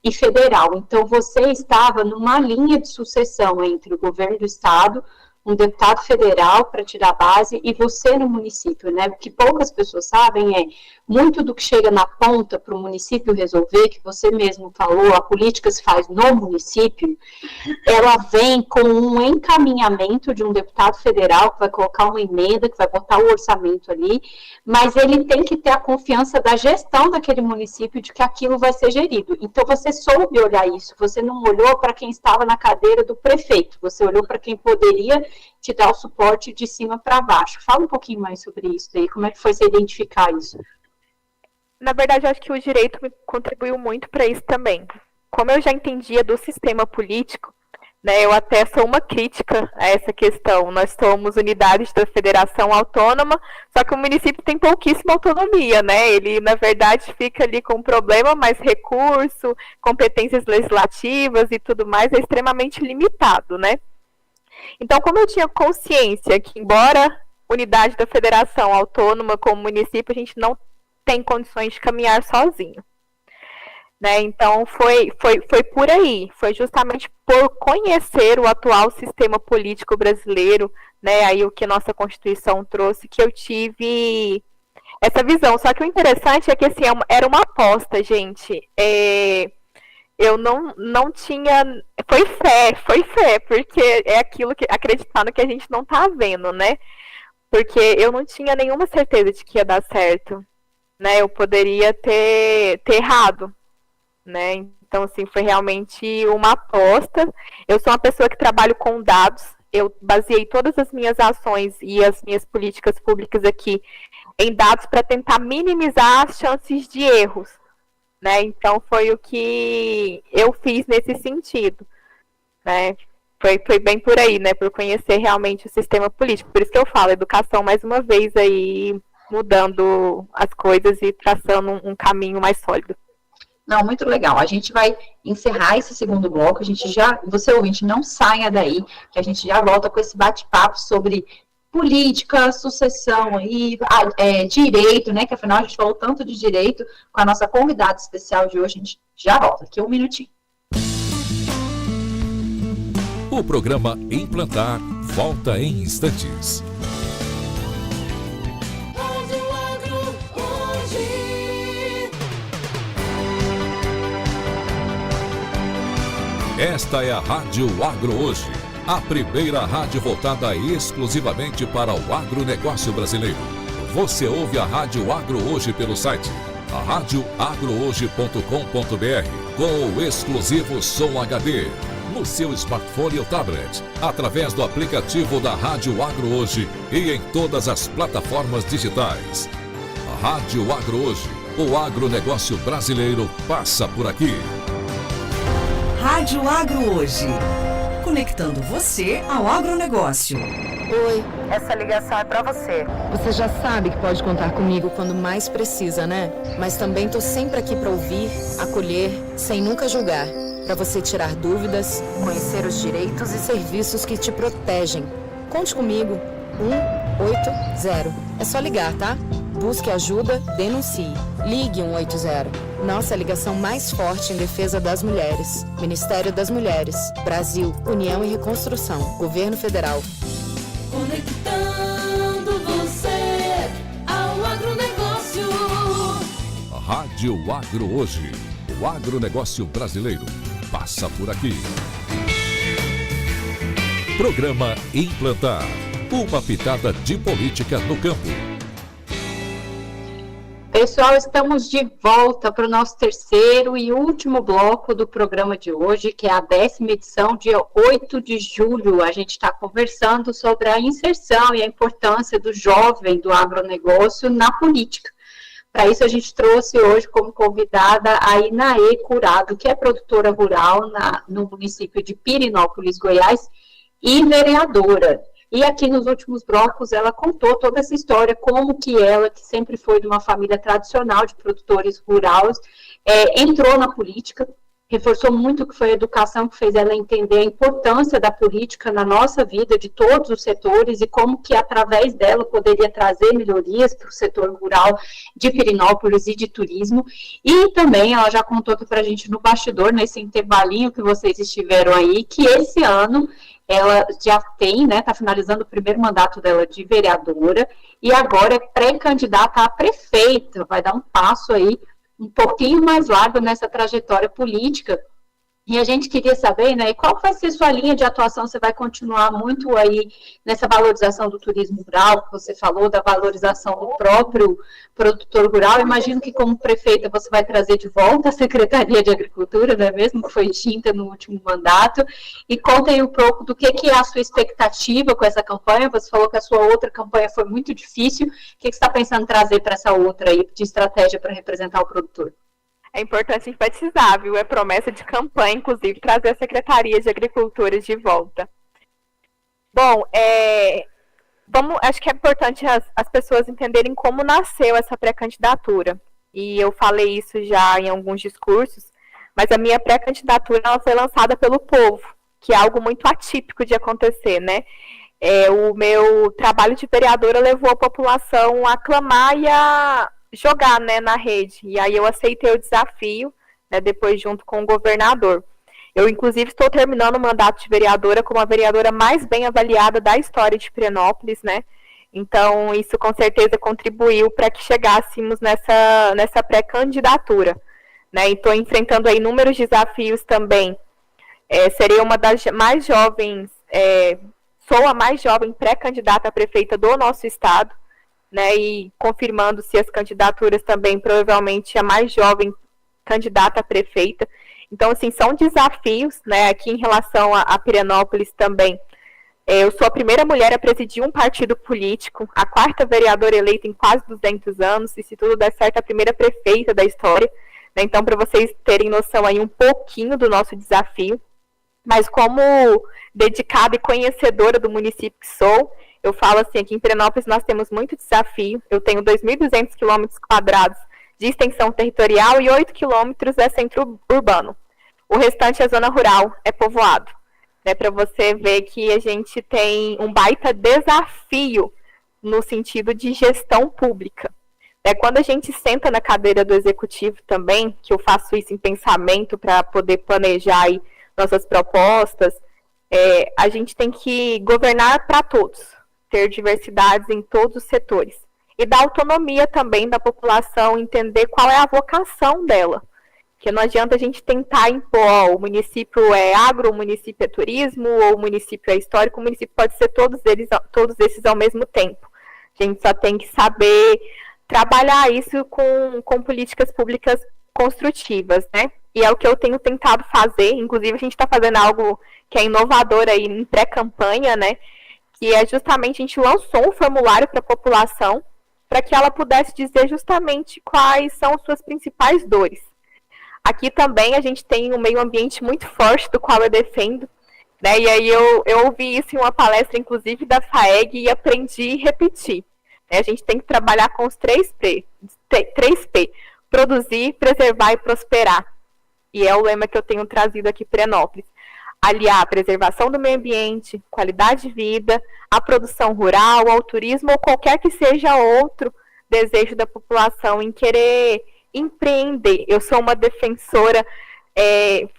e federal. Então, você estava numa linha de sucessão entre o governo do estado, um deputado federal para tirar a base e você no município, né? O que poucas pessoas sabem é muito do que chega na ponta para o município resolver, que você mesmo falou, a política se faz no município, ela vem com um encaminhamento de um deputado federal que vai colocar uma emenda, que vai botar o orçamento ali, mas ele tem que ter a confiança da gestão daquele município de que aquilo vai ser gerido. Então, você soube olhar isso, você não olhou para quem estava na cadeira do prefeito, você olhou para quem poderia te dar o suporte de cima para baixo. Fala um pouquinho mais sobre isso aí, como é que foi você identificar isso? Na verdade, eu acho que o direito me contribuiu muito para isso também. Como eu já entendia do sistema político, né, eu até sou uma crítica a essa questão. Nós somos unidades da federação autônoma, só que o município tem pouquíssima autonomia, né? Ele, na verdade, fica ali com um problema, mas recurso, competências legislativas e tudo mais é extremamente limitado, né? Então, como eu tinha consciência que, embora unidade da federação autônoma como município, a gente não tem condições de caminhar sozinho, né? Então, foi por aí, foi justamente por conhecer o atual sistema político brasileiro, né? Aí o que nossa Constituição trouxe, que eu tive essa visão. Só que o interessante é que, assim, era uma aposta, gente. Eu não tinha... Foi fé, porque é aquilo que... acreditar no que a gente não tá vendo, né? Porque eu não tinha nenhuma certeza de que ia dar certo, né? Eu poderia ter errado, né? Então, assim, foi realmente uma aposta. Eu sou uma pessoa que trabalho com dados. Eu baseei todas as minhas ações e as minhas políticas públicas aqui em dados para tentar minimizar as chances de erros, né? Então, foi o que eu fiz nesse sentido, né? Foi bem por aí, né? Por conhecer realmente o sistema político. Por isso que eu falo, educação, mais uma vez, aí mudando as coisas e traçando um caminho mais sólido. Não, muito legal. A gente vai encerrar esse segundo bloco. Você ouvinte, não saia daí, que a gente já volta com esse bate-papo sobre política, sucessão aí, direito, né? Que afinal a gente falou tanto de direito com a nossa convidada especial de hoje. A gente já volta aqui 1 minutinho. O programa Implantar volta em instantes. Esta é a Rádio Agro Hoje, a primeira rádio voltada exclusivamente para o agronegócio brasileiro. Você ouve a Rádio Agro Hoje pelo site radioagrohoje.com.br com o exclusivo Som HD no seu smartphone ou tablet, através do aplicativo da Rádio Agro Hoje e em todas as plataformas digitais. A Rádio Agro Hoje, o agronegócio brasileiro passa por aqui. Rádio Agro Hoje, conectando você ao agronegócio. Oi, essa ligação é pra você. Você já sabe que pode contar comigo quando mais precisa, né? Mas também tô sempre aqui pra ouvir, acolher, sem nunca julgar. Pra você tirar dúvidas, conhecer os direitos e serviços que te protegem. Conte comigo, 180. É só ligar, tá? Busque ajuda, denuncie. Ligue 180. Nossa ligação mais forte em defesa das mulheres. Ministério das Mulheres. Brasil, União e Reconstrução. Governo Federal. Conectando você ao agronegócio. Rádio Agro Hoje, o agronegócio brasileiro passa por aqui. Programa Implantar, uma pitada de política no campo. Pessoal, estamos de volta para o nosso terceiro e último bloco do programa de hoje, que é a 10ª edição, dia 8 de julho. A gente está conversando sobre a inserção e a importância do jovem do agronegócio na política. Para isso, a gente trouxe hoje como convidada a Inaê Curado, que é produtora rural no município de Pirenópolis, Goiás, e vereadora. E aqui nos últimos blocos ela contou toda essa história, como que ela, que sempre foi de uma família tradicional de produtores rurais, entrou na política, reforçou muito que foi a educação que fez ela entender a importância da política na nossa vida, de todos os setores, e como que através dela poderia trazer melhorias para o setor rural de Pirenópolis e de turismo. E também ela já contou aqui para a gente no bastidor, nesse intervalinho que vocês estiveram aí, que esse ano ela já tem, né, está finalizando o primeiro mandato dela de vereadora, e agora é pré-candidata a prefeita, vai dar um passo aí um pouquinho mais largo nessa trajetória política. E a gente queria saber, né, qual vai ser sua linha de atuação? Você vai continuar muito aí nessa valorização do turismo rural, que você falou, da valorização do próprio produtor rural. Imagino que como prefeita você vai trazer de volta a Secretaria de Agricultura, não é mesmo? Que foi extinta no último mandato. E conta aí um pouco do que é a sua expectativa com essa campanha. Você falou que a sua outra campanha foi muito difícil. O que você está pensando em trazer para essa outra aí, de estratégia para representar o produtor? É importante enfatizar, viu? É promessa de campanha, inclusive, trazer a Secretaria de Agricultura de volta. Bom, acho que é importante as pessoas entenderem como nasceu essa pré-candidatura. E eu falei isso já em alguns discursos, mas a minha pré-candidatura ela foi lançada pelo povo, que é algo muito atípico de acontecer, né? O meu trabalho de vereadora levou a população a clamar e a jogar, né, na rede, e aí eu aceitei o desafio, né, depois junto com o governador. Eu, inclusive, estou terminando o mandato de vereadora como a vereadora mais bem avaliada da história de Pirenópolis, né, então isso com certeza contribuiu para que chegássemos nessa pré-candidatura, né, e estou enfrentando aí inúmeros desafios também. Serei uma das mais jovens, sou a mais jovem pré-candidata a prefeita do nosso estado, né, e confirmando-se as candidaturas também, provavelmente a mais jovem candidata a prefeita. Então, assim, são desafios, né, aqui em relação a Pirenópolis também. Eu sou a primeira mulher a presidir um partido político, a 4ª vereadora eleita em quase 200 anos, e se tudo der certo, a primeira prefeita da história, né, então, para vocês terem noção aí um pouquinho do nosso desafio, mas como dedicada e conhecedora do município que sou, eu falo assim, aqui em Pirenópolis nós temos muito desafio. Eu tenho 2.200 quilômetros quadrados de extensão territorial e 8 quilômetros é centro urbano. O restante é zona rural, é povoado. Para você ver que a gente tem um baita desafio no sentido de gestão pública. Quando a gente senta na cadeira do executivo também, que eu faço isso em pensamento para poder planejar aí nossas propostas, a gente tem que governar para todos, ter diversidades em todos os setores. E dar autonomia também da população, entender qual é a vocação dela. Porque não adianta a gente tentar impor, o município é agro, o município é turismo, ou o município é histórico, o município pode ser todos esses ao mesmo tempo. A gente só tem que saber trabalhar isso com políticas públicas construtivas, né? E é o que eu tenho tentado fazer, inclusive a gente está fazendo algo que é inovador aí em pré-campanha, né? Que é justamente, a gente lançou um formulário para a população, para que ela pudesse dizer justamente quais são as suas principais dores. Aqui também a gente tem um meio ambiente muito forte, do qual eu defendo, né? E aí eu ouvi isso em uma palestra, inclusive, da FAEG, e aprendi e repeti. A gente tem que trabalhar com os 3P. Produzir, preservar e prosperar. E é o lema que eu tenho trazido aqui para Enópolis. Aliar a preservação do meio ambiente, qualidade de vida, a produção rural, ao turismo, ou qualquer que seja outro desejo da população em querer empreender. Eu sou uma defensora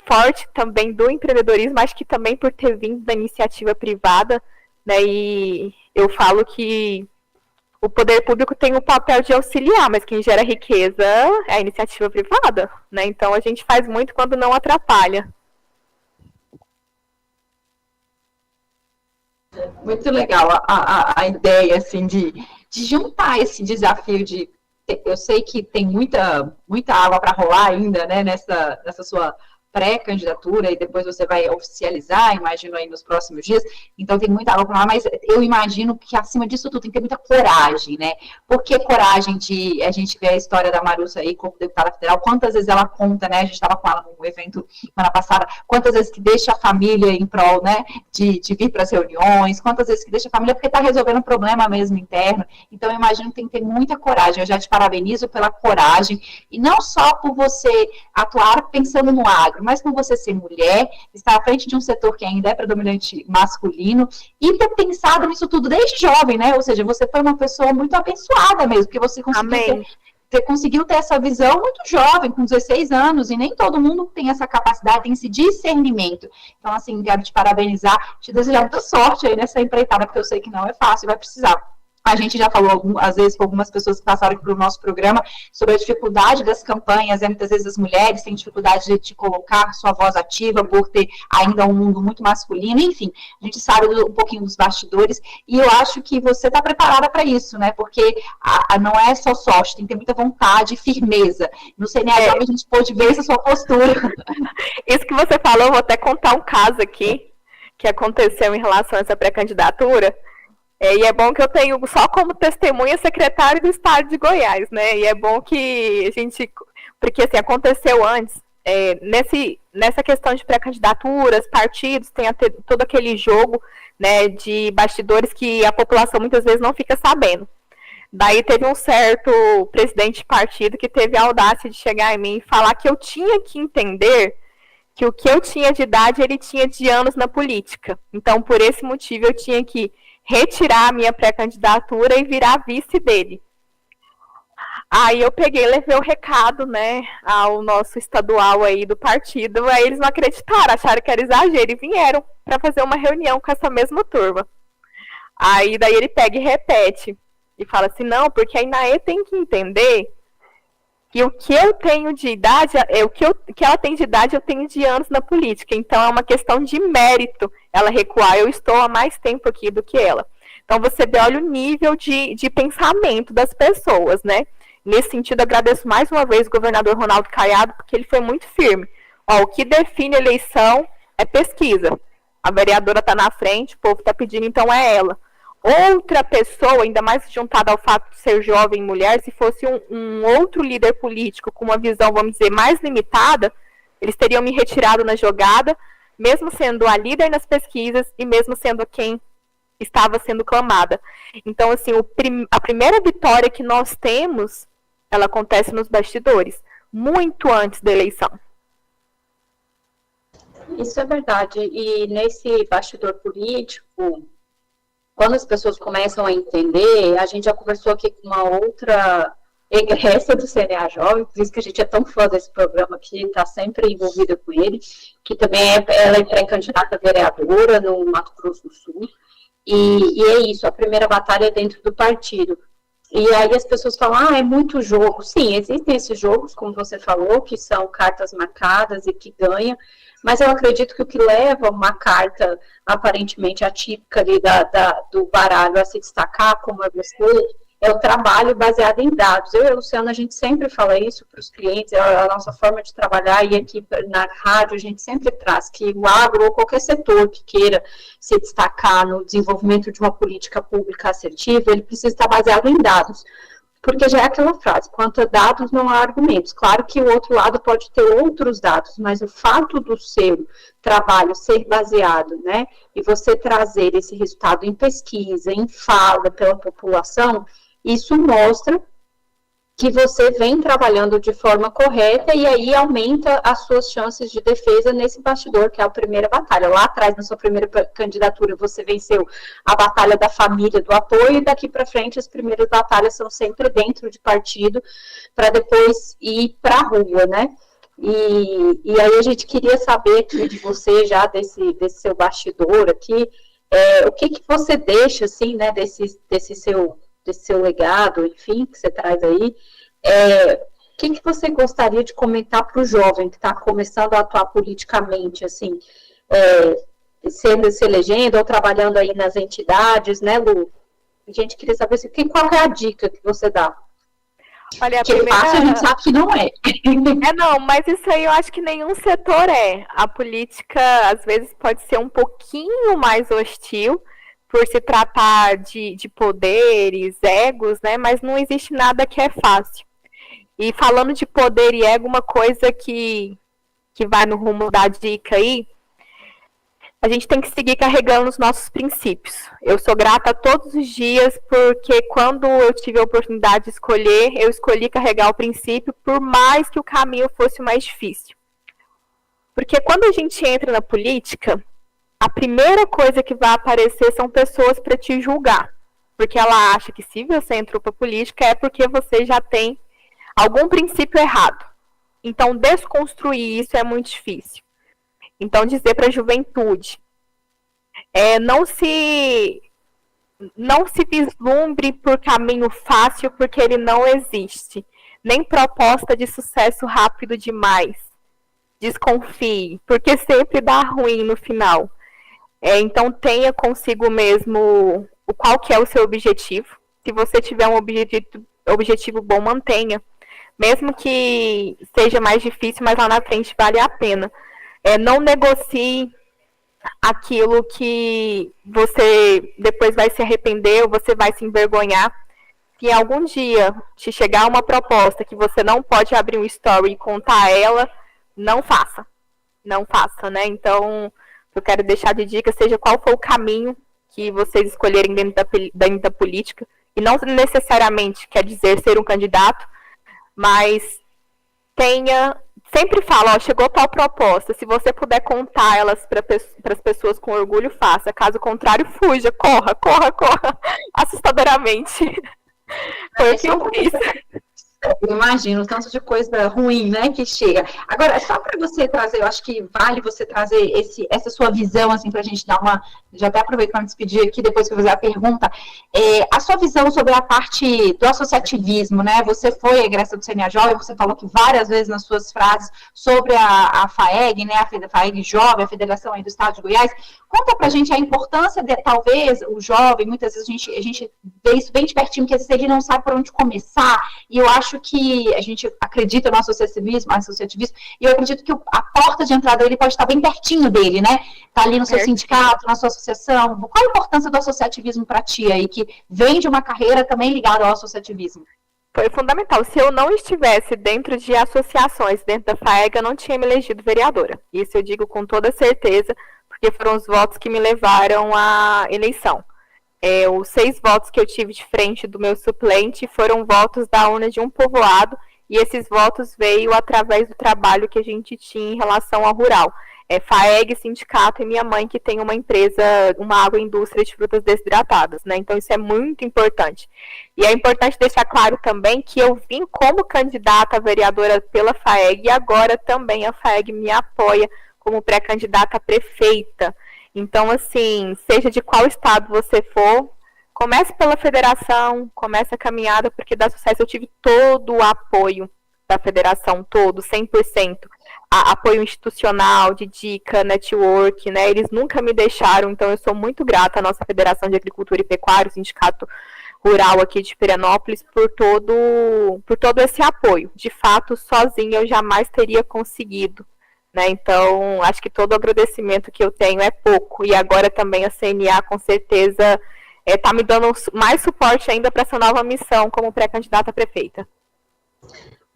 forte também do empreendedorismo, acho que também por ter vindo da iniciativa privada, né? E eu falo que o poder público tem o papel de auxiliar, mas quem gera riqueza é a iniciativa privada, né? Então a gente faz muito quando não atrapalha. Muito legal a ideia, assim, de juntar esse desafio de... Eu sei que tem muita água para rolar ainda, né, nessa sua pré-candidatura, e depois você vai oficializar, imagino, aí nos próximos dias, então tem muita água para rolar, mas eu imagino que acima disso tudo tem que ter muita coragem, né? Por que coragem de a gente ver a história da Marussa aí como deputada federal, quantas vezes ela conta, né, a gente estava com ela no evento semana passada, quantas vezes que deixa a família em prol, né, de vir para as reuniões, quantas vezes que deixa a família porque está resolvendo um problema mesmo interno, então eu imagino que tem que ter muita coragem. Eu já te parabenizo pela coragem, e não só por você atuar pensando no agro, mas por você ser mulher, estar à frente de um setor que ainda é predominante masculino, e ter pensado nisso tudo desde jovem, né? Ou seja, você foi uma pessoa muito abençoada mesmo, porque você conseguiu ter essa visão muito jovem, com 16 anos, e nem todo mundo tem essa capacidade, tem esse discernimento. Então, assim, quero te parabenizar, te desejar muita sorte aí nessa empreitada, porque eu sei que não é fácil, vai precisar. A gente já falou, às vezes, com algumas pessoas que passaram aqui para o nosso programa, sobre a dificuldade das campanhas, muitas vezes as mulheres têm dificuldade de colocar sua voz ativa, por ter ainda um mundo muito masculino, enfim, a gente sabe um pouquinho dos bastidores, e eu acho que você está preparada para isso, né, porque não é só sorte, tem que ter muita vontade e firmeza. No CNA a gente pôde ver essa sua postura. Isso que você falou, eu vou até contar um caso aqui, que aconteceu em relação a essa pré-candidatura. E é bom que eu tenho só como testemunha secretário do estado de Goiás, né? E é bom que a gente... Porque, assim, aconteceu antes, nessa questão de pré-candidaturas, partidos, tem todo aquele jogo, né, de bastidores que a população muitas vezes não fica sabendo. Daí teve um certo presidente de partido que teve a audácia de chegar em mim e falar que eu tinha que entender que o que eu tinha de idade, ele tinha de anos na política. Então, por esse motivo, eu tinha que retirar a minha pré-candidatura e virar vice dele. Aí eu peguei e levei o recado, né, ao nosso estadual aí do partido, aí eles não acreditaram, acharam que era exagero e vieram para fazer uma reunião com essa mesma turma. Aí daí ele pega e repete, e fala assim, não, porque a Inaê tem que entender que o que eu tenho de idade, que ela tem de idade, eu tenho de anos na política. Então, é uma questão de mérito ela recuar. Eu estou há mais tempo aqui do que ela. Então, você vê, olha o nível de pensamento das pessoas, né? Nesse sentido, agradeço mais uma vez o governador Ronaldo Caiado, porque ele foi muito firme. O que define a eleição é pesquisa. A vereadora está na frente, o povo está pedindo, então é ela. Outra pessoa, ainda mais juntada ao fato de ser jovem mulher, se fosse um outro líder político com uma visão, vamos dizer, mais limitada, eles teriam me retirado na jogada, mesmo sendo a líder nas pesquisas e mesmo sendo quem estava sendo clamada. Então, assim, a primeira vitória que nós temos ela acontece nos bastidores, muito antes da eleição. Isso é verdade. E nesse bastidor político, quando as pessoas começam a entender, a gente já conversou aqui com uma outra egressa do CNA Jovem, por isso que a gente é tão fã desse programa aqui, está sempre envolvida com ele, que também ela é pré-candidata a vereadora no Mato Grosso do Sul, e é isso, a primeira batalha é dentro do partido. E aí as pessoas falam, é muito jogo. Sim, existem esses jogos, como você falou, que são cartas marcadas e que ganham, mas eu acredito que o que leva uma carta aparentemente atípica ali do baralho a se destacar, como é você, é o trabalho baseado em dados. Eu e a Luciana, a gente sempre fala isso para os clientes, é a nossa forma de trabalhar, e aqui na rádio a gente sempre traz que o agro ou qualquer setor que queira se destacar no desenvolvimento de uma política pública assertiva, ele precisa estar baseado em dados. Porque já é aquela frase, quanto a dados não há argumentos. Claro que o outro lado pode ter outros dados, mas o fato do seu trabalho ser baseado, né, e você trazer esse resultado em pesquisa, em fala pela população, isso mostra que você vem trabalhando de forma correta e aí aumenta as suas chances de defesa nesse bastidor, que é a primeira batalha. Lá atrás, na sua primeira candidatura, você venceu a batalha da família, do apoio, e daqui para frente as primeiras batalhas são sempre dentro de partido, para depois ir para a rua, né? E aí a gente queria saber aqui de você, já desse seu bastidor aqui, o que você deixa, assim, né, desse seu legado, enfim, que você traz aí, o que você gostaria de comentar para o jovem que está começando a atuar politicamente, assim, se elegendo ou trabalhando aí nas entidades, né, Lu? A gente queria saber assim, qual é a dica que você dá? Olha, que primeira... fácil a gente sabe que não é. Não, mas isso aí eu acho que nenhum setor é. A política, às vezes, pode ser um pouquinho mais hostil, por se tratar de poderes, egos, né? Mas não existe nada que é fácil. E falando de poder e ego, uma coisa que vai no rumo da dica aí, a gente tem que seguir carregando os nossos princípios. Eu sou grata todos os dias, porque quando eu tive a oportunidade de escolher, eu escolhi carregar o princípio, por mais que o caminho fosse mais difícil. Porque quando a gente entra na política, a primeira coisa que vai aparecer são pessoas para te julgar. Porque ela acha que se você entrou para a política é porque você já tem algum princípio errado. Então, desconstruir isso é muito difícil. Então, dizer para a juventude, não se vislumbre por caminho fácil, porque ele não existe. Nem proposta de sucesso rápido demais. Desconfie, porque sempre dá ruim no final. Então, tenha consigo mesmo qual que é o seu objetivo. Se você tiver um objetivo bom, mantenha. Mesmo que seja mais difícil, mas lá na frente vale a pena. Não negocie aquilo que você depois vai se arrepender ou você vai se envergonhar. Se algum dia te chegar uma proposta que você não pode abrir um story e contar ela, não faça. Não faça, né? Então, eu quero deixar de dica, seja qual for o caminho que vocês escolherem dentro da política, e não necessariamente quer dizer ser um candidato, mas sempre fala, chegou tal proposta, se você puder contar elas para as pessoas com orgulho, faça, caso contrário, fuja, corra, assustadoramente. Foi o que eu fiz. Eu imagino, tanto de coisa ruim, né, que chega. Agora, só para você trazer, eu acho que vale você trazer essa sua visão, assim, para a gente dar uma... Já até aproveito para me despedir aqui, depois que eu fizer a pergunta. A sua visão sobre a parte do associativismo, né? Você foi egressa do CNA Jovem, você falou que várias vezes nas suas frases sobre a FAEG, né, a FAEG Jovem, a Federação aí do Estado de Goiás. Conta para a gente a importância de, talvez, o jovem, muitas vezes a gente vê isso bem de pertinho, que às vezes ele não sabe por onde começar, e eu acho que a gente acredita no associativismo, e eu acredito que a porta de entrada dele pode estar bem pertinho dele, né? Tá ali no seu sindicato, na sua associação. Qual a importância do associativismo para ti aí, que vem de uma carreira também ligada ao associativismo? Foi fundamental. Se eu não estivesse dentro de associações, dentro da FAEG, eu não tinha me elegido vereadora. Isso eu digo com toda certeza, porque foram os votos que me levaram à eleição. Os 6 votos que eu tive de frente do meu suplente foram votos da urna de um povoado, e esses votos veio através do trabalho que a gente tinha em relação ao rural. FAEG, sindicato e minha mãe, que tem uma empresa, uma agroindústria de frutas desidratadas, né? Então isso é muito importante. E é importante deixar claro também que eu vim como candidata a vereadora pela FAEG, e agora também a FAEG me apoia como pré-candidata a prefeita. Então, assim, seja de qual estado você for, comece pela federação, comece a caminhada, porque dá sucesso. Eu tive todo o apoio da federação, todo, 100%. Apoio institucional, de dica, network, né? Eles nunca me deixaram, então eu sou muito grata à nossa Federação de Agricultura e Pecuária, o Sindicato Rural aqui de Pirenópolis, por todo esse apoio. De fato, sozinha eu jamais teria conseguido, né? Então, acho que todo o agradecimento que eu tenho é pouco, e agora também a CNA, com certeza, está me dando mais suporte ainda para essa nova missão como pré-candidata a prefeita.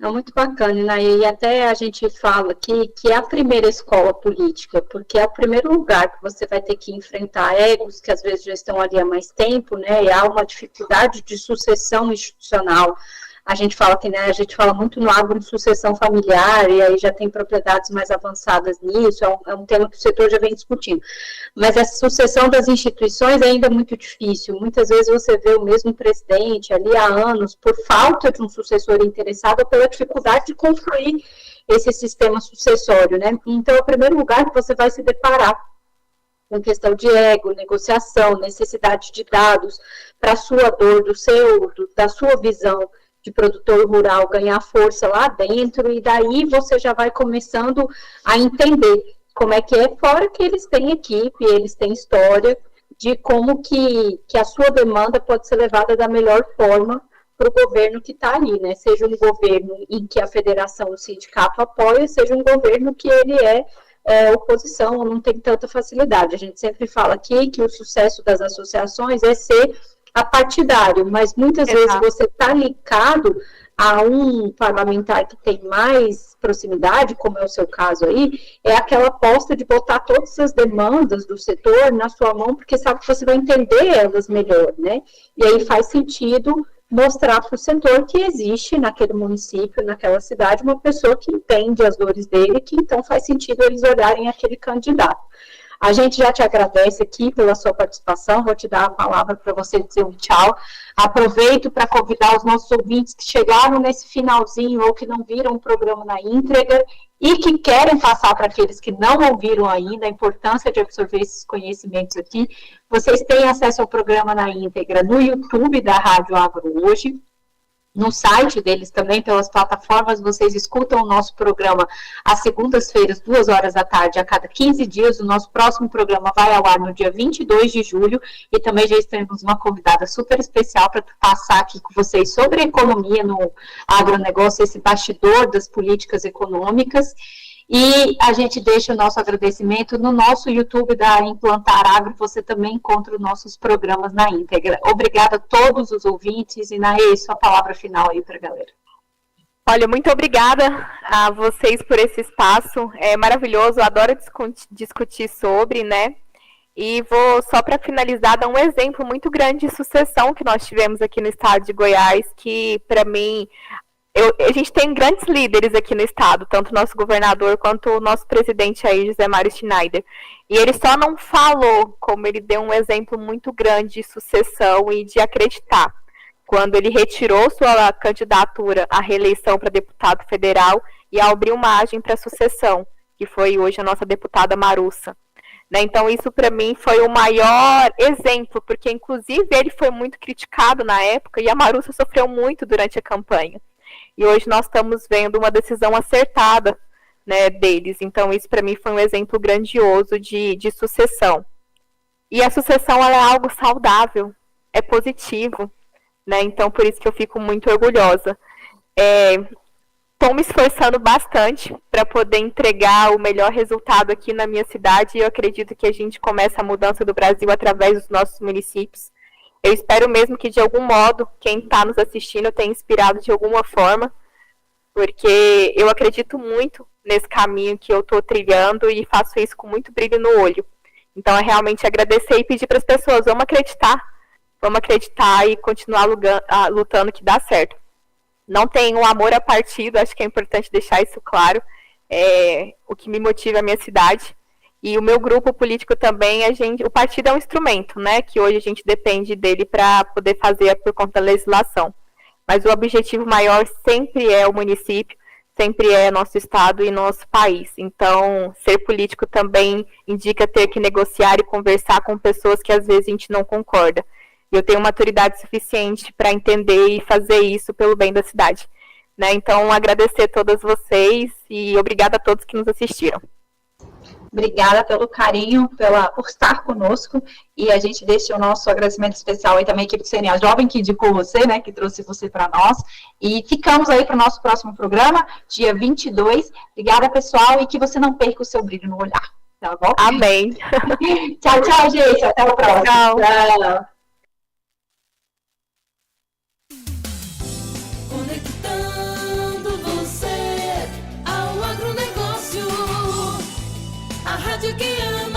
É muito bacana, né? E até a gente fala aqui que é a primeira escola política, porque é o primeiro lugar que você vai ter que enfrentar egos que às vezes já estão ali há mais tempo, né? E há uma dificuldade de sucessão institucional. A gente fala que, né, a gente fala muito no agro de sucessão familiar, e aí já tem propriedades mais avançadas nisso, é um tema que o setor já vem discutindo. Mas essa sucessão das instituições é ainda muito difícil. Muitas vezes você vê o mesmo presidente ali há anos, por falta de um sucessor interessado, ou pela dificuldade de construir esse sistema sucessório, né? Então, é o primeiro lugar que você vai se deparar com questão de ego, negociação, necessidade de dados para a sua dor, da sua visão de produtor rural ganhar força lá dentro, e daí você já vai começando a entender como é que é, fora que eles têm equipe, eles têm história de como que a sua demanda pode ser levada da melhor forma para o governo que está ali, né? Seja um governo em que a federação, o sindicato apoia, seja um governo que ele oposição, ou não tem tanta facilidade. A gente sempre fala aqui que o sucesso das associações é ser apartidário, mas muitas vezes você está ligado a um parlamentar que tem mais proximidade, como é o seu caso aí, é aquela aposta de botar todas as demandas do setor na sua mão, porque sabe que você vai entender elas melhor, né? E aí faz sentido mostrar para o setor que existe naquele município, naquela cidade, uma pessoa que entende as dores dele, que então faz sentido eles olharem aquele candidato. A gente já te agradece aqui pela sua participação, vou te dar a palavra para você dizer um tchau. Aproveito para convidar os nossos ouvintes que chegaram nesse finalzinho ou que não viram o programa na íntegra e que querem passar para aqueles que não ouviram ainda a importância de absorver esses conhecimentos aqui. Vocês têm acesso ao programa na íntegra no YouTube da Rádio Agro Hoje, no site deles também, pelas plataformas. Vocês escutam o nosso programa às segundas-feiras, 14h, a cada 15 dias. O nosso próximo programa vai ao ar no dia 22 de julho, e também já temos uma convidada super especial para passar aqui com vocês sobre a economia no agronegócio, esse bastidor das políticas econômicas. E a gente deixa o nosso agradecimento no nosso YouTube da Implantar Agro. Você também encontra os nossos programas na íntegra. Obrigada a todos os ouvintes, e Naê, sua palavra final aí para a galera. Olha, muito obrigada a vocês por esse espaço, é maravilhoso, eu adoro discutir sobre, né? E vou, só para finalizar, dar um exemplo muito grande de sucessão que nós tivemos aqui no estado de Goiás, que para mim... a gente tem grandes líderes aqui no estado, tanto o nosso governador quanto o nosso presidente aí, José Mário Schneider. E ele só não falou, como ele deu um exemplo muito grande de sucessão e de acreditar, quando ele retirou sua candidatura à reeleição para deputado federal e abriu margem para sucessão, que foi hoje a nossa deputada Marussa. Né? Então isso para mim foi o maior exemplo, porque inclusive ele foi muito criticado na época e a Marussa sofreu muito durante a campanha. E hoje nós estamos vendo uma decisão acertada, né, deles. Então, isso para mim foi um exemplo grandioso de sucessão. E a sucessão ela é algo saudável, é positivo, né? Então, por isso que eu fico muito orgulhosa. Estou me esforçando bastante para poder entregar o melhor resultado aqui na minha cidade, e eu acredito que a gente começa a mudança do Brasil através dos nossos municípios. Eu espero mesmo que, de algum modo, quem está nos assistindo tenha inspirado de alguma forma, porque eu acredito muito nesse caminho que eu estou trilhando e faço isso com muito brilho no olho. Então, é realmente agradecer e pedir para as pessoas, vamos acreditar, vamos acreditar e continuar lutando que dá certo. Não tenho amor a partido, acho que é importante deixar isso claro. O que me motiva é a minha cidade. E o meu grupo político também, o partido é um instrumento, né? Que hoje a gente depende dele para poder fazer por conta da legislação. Mas o objetivo maior sempre é o município, sempre é nosso estado e nosso país. Então, ser político também indica ter que negociar e conversar com pessoas que às vezes a gente não concorda. Eu tenho maturidade suficiente para entender e fazer isso pelo bem da cidade. Né? Então, agradecer a todas vocês e obrigada a todos que nos assistiram. Obrigada pelo carinho, por estar conosco, e a gente deixa o nosso agradecimento especial aí também à equipe do CNA Jovem, que indicou você, né, que trouxe você para nós, e ficamos aí para o nosso próximo programa, dia 22. Obrigada, pessoal, e que você não perca o seu brilho no olhar, tá bom? Amém. Tchau, tchau, gente, até o próximo. Tchau. Tchau. Conectando você ao agronegócio. A rádio que ama.